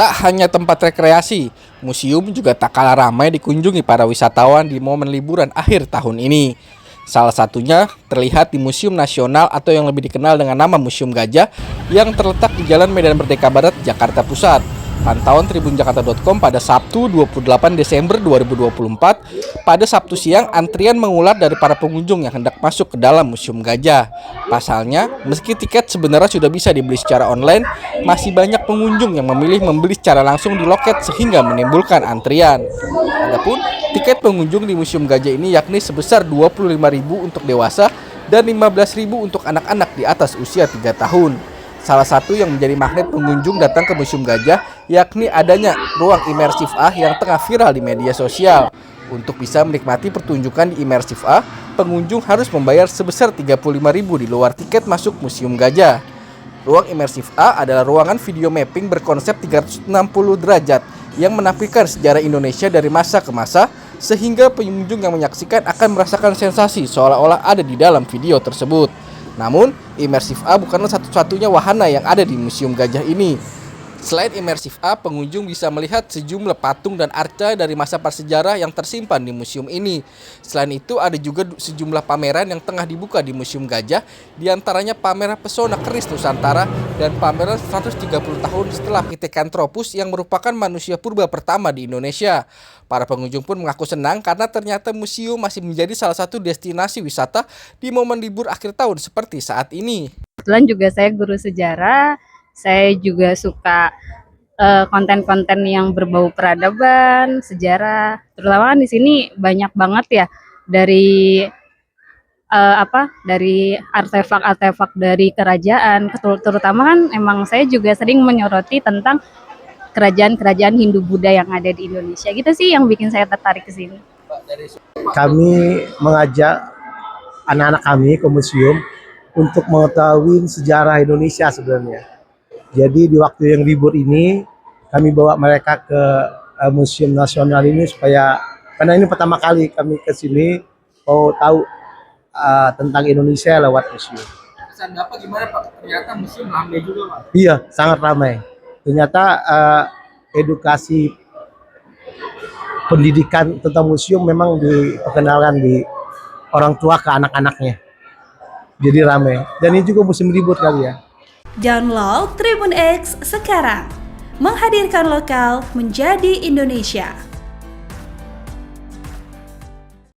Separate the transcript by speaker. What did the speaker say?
Speaker 1: Tak hanya tempat rekreasi, museum juga tak kalah ramai dikunjungi para wisatawan di momen liburan akhir tahun ini. Salah satunya terlihat di Museum Nasional atau yang lebih dikenal dengan nama Museum Gajah yang terletak di Jalan Medan Merdeka Barat, Jakarta Pusat. Pantauan tribunjakarta.com pada Sabtu 28 Desember 2024, pada Sabtu siang antrian mengular dari para pengunjung yang hendak masuk ke dalam Museum Gajah. Pasalnya, meski tiket sebenarnya sudah bisa dibeli secara online, masih banyak pengunjung yang memilih membeli secara langsung di loket sehingga menimbulkan antrian. Adapun tiket pengunjung di Museum Gajah ini yakni sebesar Rp25.000 untuk dewasa dan Rp15.000 untuk anak-anak di atas usia 3 tahun. Salah satu yang menjadi magnet pengunjung datang ke Museum Gajah yakni adanya ruang imersif A yang tengah viral di media sosial. Untuk bisa menikmati pertunjukan di imersif A, pengunjung harus membayar sebesar Rp35.000 di luar tiket masuk Museum Gajah. Ruang imersif A adalah ruangan video mapping berkonsep 360 derajat yang menampilkan sejarah Indonesia dari masa ke masa, sehingga pengunjung yang menyaksikan akan merasakan sensasi seolah-olah ada di dalam video tersebut. Namun, imersif A bukanlah satu-satunya wahana yang ada di Museum Gajah ini. Selain imersif A, pengunjung bisa melihat sejumlah patung dan arca dari masa prasejarah yang tersimpan di museum ini. Selain itu, ada juga sejumlah pameran yang tengah dibuka di Museum Gajah, diantaranya pameran pesona keris Nusantara dan pameran 130 tahun setelah Pithecanthropus yang merupakan manusia purba pertama di Indonesia. Para pengunjung pun mengaku senang karena ternyata museum masih menjadi salah satu destinasi wisata di momen libur akhir tahun seperti saat ini.
Speaker 2: Kebetulan juga saya guru sejarah, saya juga suka konten-konten yang berbau peradaban, sejarah. Terutama kan di sini banyak banget ya dari dari artefak-artefak dari kerajaan. Terutama kan emang saya juga sering menyoroti tentang kerajaan-kerajaan Hindu-Buddha yang ada di Indonesia. Gitu sih yang bikin saya tertarik ke sini.
Speaker 3: Kami mengajak anak-anak kami ke museum untuk mengetahui sejarah Indonesia sebenarnya. Jadi di waktu yang libur ini kami bawa mereka ke Museum Nasional ini supaya, karena ini pertama kali kami ke sini, mau tahu tentang Indonesia lewat museum.
Speaker 1: Kesan Bapak gimana Pak? Ternyata museum ramai juga Pak.
Speaker 3: Iya, sangat ramai. Ternyata edukasi pendidikan tentang museum memang diperkenalkan di orang tua ke anak-anaknya. Jadi ramai. Dan ini juga musim libur kali ya.
Speaker 4: Download Tribun X sekarang. Menghadirkan lokal menjadi Indonesia.